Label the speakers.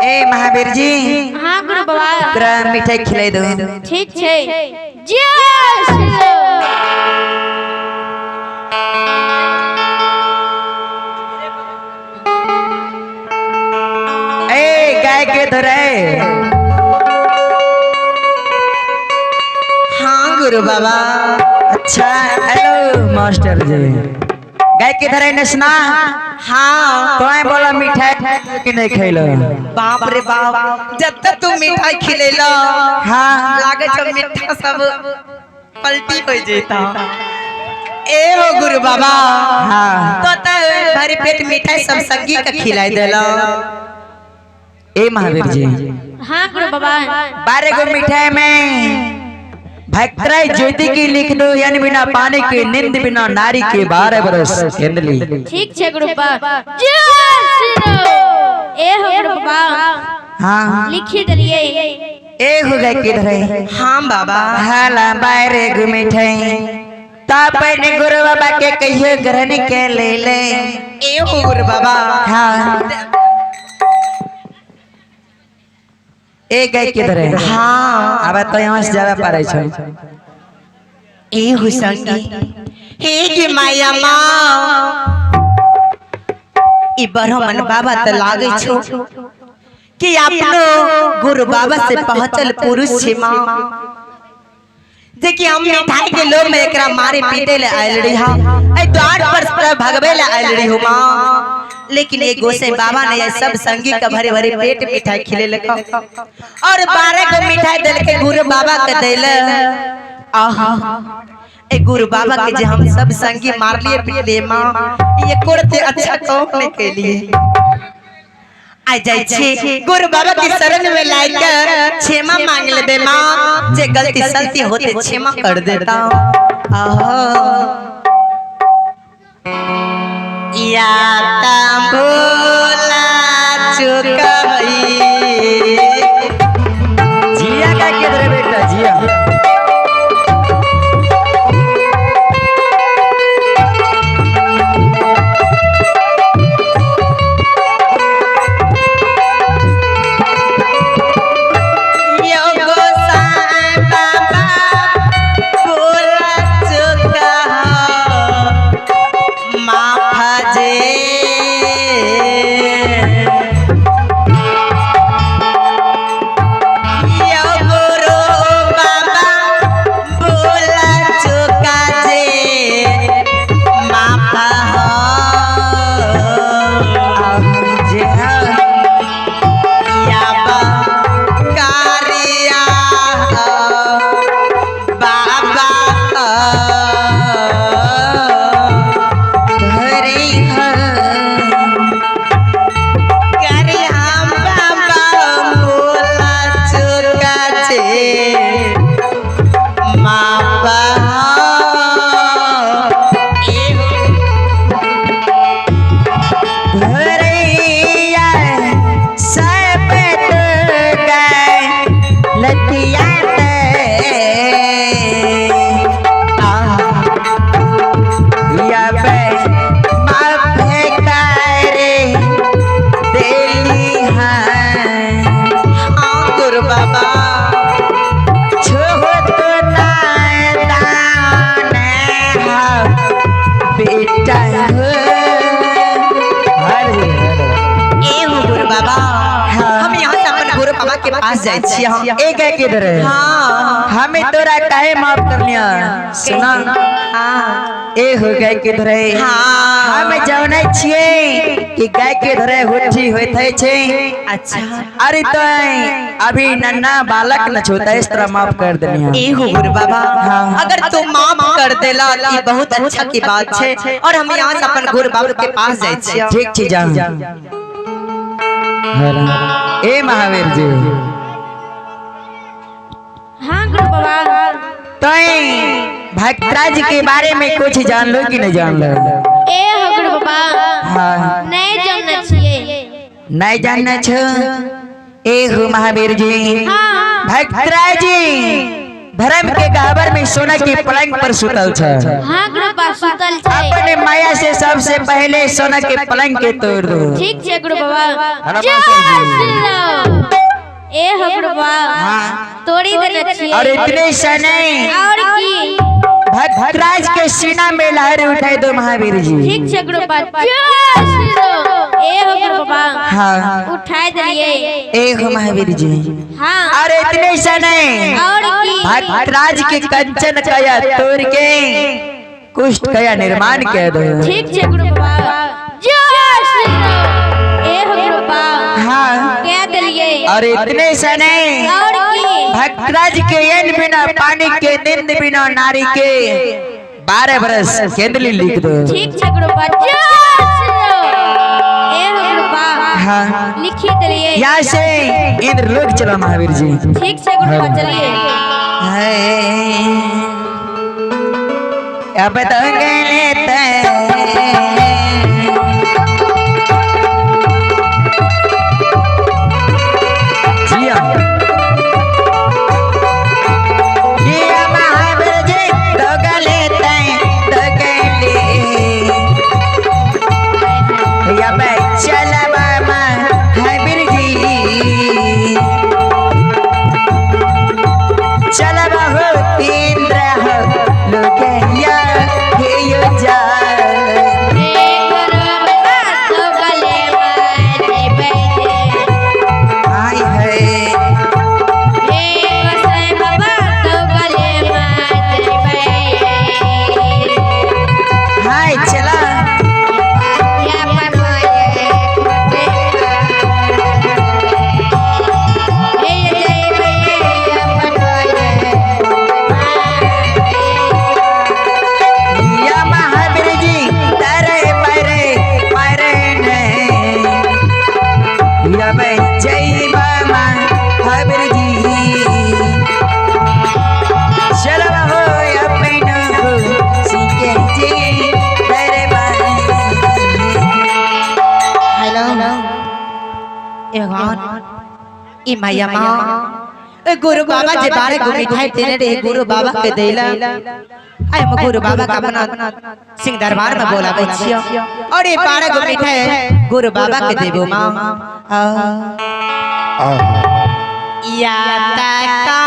Speaker 1: ए महावीर जी।
Speaker 2: हाँ गुरु बाबा।
Speaker 1: तोरा मिठाई खिलाई दो।
Speaker 2: ठीक है। जय श्री राम।
Speaker 1: ए गाय के धरे। हाँ गुरु बाबा। अच्छा हेलो मास्टर जी। गाय के धरे नसना। हाँ तो बोला मिठाई कि नहीं खैलो।
Speaker 3: बाप रे बाप, जब तक तू मिठाई खिलेला
Speaker 1: हाँ
Speaker 3: लागे जब मिठा सब पलटी हो जाता। ए हो गुरु बाबा।
Speaker 1: हाँ
Speaker 3: तो भरे पेट मिठाई सब संगी का खिलाई देला।
Speaker 1: ए महावीर जी।
Speaker 2: हाँ गुरु बाबा।
Speaker 1: 12 गो मिठाई में भक्तराय ज्योति की लिख दो, यानी बिना पानी के नींद बिना नारी के 12 बरस केंदली।
Speaker 2: ठीक है गुरु बाबा। जय श्री राम। ए हो गुरु बाबा।
Speaker 1: हाँ
Speaker 2: लिखी दलिए।
Speaker 1: ए हो गए किधर है।
Speaker 3: हाँ बाबा।
Speaker 1: हाला 12 गो मिठाई तापने गुरु बाबा के कहिए ग्रहण के ले ले।
Speaker 3: ए हो गुरु बाबा।
Speaker 1: हाँ ए गए किधर है।
Speaker 3: हाँ
Speaker 1: अब तो यहाँ से जावे पारे छो।
Speaker 3: ए हो संगी हे के माया माँ ई ब्राह्मण बाबा त लागे छो कि आपनो गुरु बाबा से पहुंचल पुरुष छे माँ। देखिए हम मिठाई के लोग में एकरा मारे पीटे ले आयल रही हा, ए द्वार पर भगवे ले आयल रही हो माँ। लेकिन ये गोसाई बाबा ने ये सब संगी का भरे भरे पेट मिठाई खिले लगा और 12 गो मिठाई दल के गुरु बाबा के देले। आहा ए गुरु बाबा के जे हम सब संगी मार लिए पीट लिए माँ, ये कोड़ते अच्छा कौन ने के लिए आ जाय छे गुरु बाबा की शरण में लाकर क्षमा मांग लेबे माँ। जे गलती सलती होते क्षमा कर देता। आहा या भोला चुकाई।
Speaker 1: जिया का किधर है बेटा जिया। एक है किधर है।
Speaker 3: हाँ
Speaker 1: हमें तोरा काहे माफ कर लिया। सुना
Speaker 3: हाँ
Speaker 1: ए हो गए किधर है।
Speaker 3: हाँ
Speaker 1: हमें जाने छिए कि गाय के धरे होठी होते छे।
Speaker 3: अच्छा
Speaker 1: अरे तो अभी नन्ना बालक न छोटा इस तरह माफ कर दिया।
Speaker 3: ए हो गुरु बाबा।
Speaker 1: हाँ।
Speaker 3: अगर तू माफ कर देला ये बहुत अच्छा की बात छे और हम यहाँ से अपन गुरु बाबा के पास जाय छियै।
Speaker 1: ठीक छी जा। ए महावीर जी।
Speaker 2: हाँ गुरु बाबा।
Speaker 1: तो भक्तराज के बारे में कुछ जान लो कि नहीं जान लो।
Speaker 2: ए हो गुरु बाबा।
Speaker 1: हाँ
Speaker 2: नहीं जानना चाहिए।
Speaker 1: नहीं जानना छो। ए हो महावीर जी।
Speaker 2: हाँ
Speaker 1: भक्तराज जी धर्म के गहबर में सोना की पलंग पर सुतल छ
Speaker 2: हाँ गुरुबा सुतल छै
Speaker 1: अपने माया से सबसे पहले सोना के पलंग के तोड़ दो।
Speaker 2: ठीक छै गुरु बाबा।
Speaker 1: जय
Speaker 2: श्री राम। ए हो गुरु बाबा तोड़ी देने छिए
Speaker 1: और इतने से नहीं
Speaker 2: और की
Speaker 1: भद्राज के सीना में लहर उठाए दो महावीर जी।
Speaker 2: ठीक छै गुरु बाबा। जय श्री राम। ए हो गुरु बाबा
Speaker 1: हाँ
Speaker 2: उठाए दिए
Speaker 1: एक महावीर जी।
Speaker 2: हाँ
Speaker 1: और इतने से नहीं
Speaker 2: और की
Speaker 1: भद्राज के कंचन कया तोड़ के कुष्ठ कया निर्माण कर दो।
Speaker 2: ठीक छै गुरु बाबा। जय श्री राम। ए हो गुरु बाबा
Speaker 1: हाँ
Speaker 2: कह दिए
Speaker 1: और इतने से नहीं
Speaker 2: और की
Speaker 1: भद्राज के इन बिना पानी के निंद बिना नारी के 12 बरस केंद्री लिख दो।
Speaker 2: ठीक छै गुरु बाबा। जय श्री राम। ए हो गुरु बाबा
Speaker 1: हाँ
Speaker 2: लिखी दिए
Speaker 1: यहाँ से इंद्र लोग चलो महावीर जी।
Speaker 2: ठीक छै गुरु बाबा चलिए।
Speaker 1: अब तो गले
Speaker 3: ई मैया माँ ए गुरु बाबा जे 12 गो मिठाई देने रहे गुरु बाबा के देला आई हम गुरु बाबा का अपना सिंह दरबार में बोलाबै छियो और ये 12 गो मिठाई गुरु बाबा के देबो माँ या तका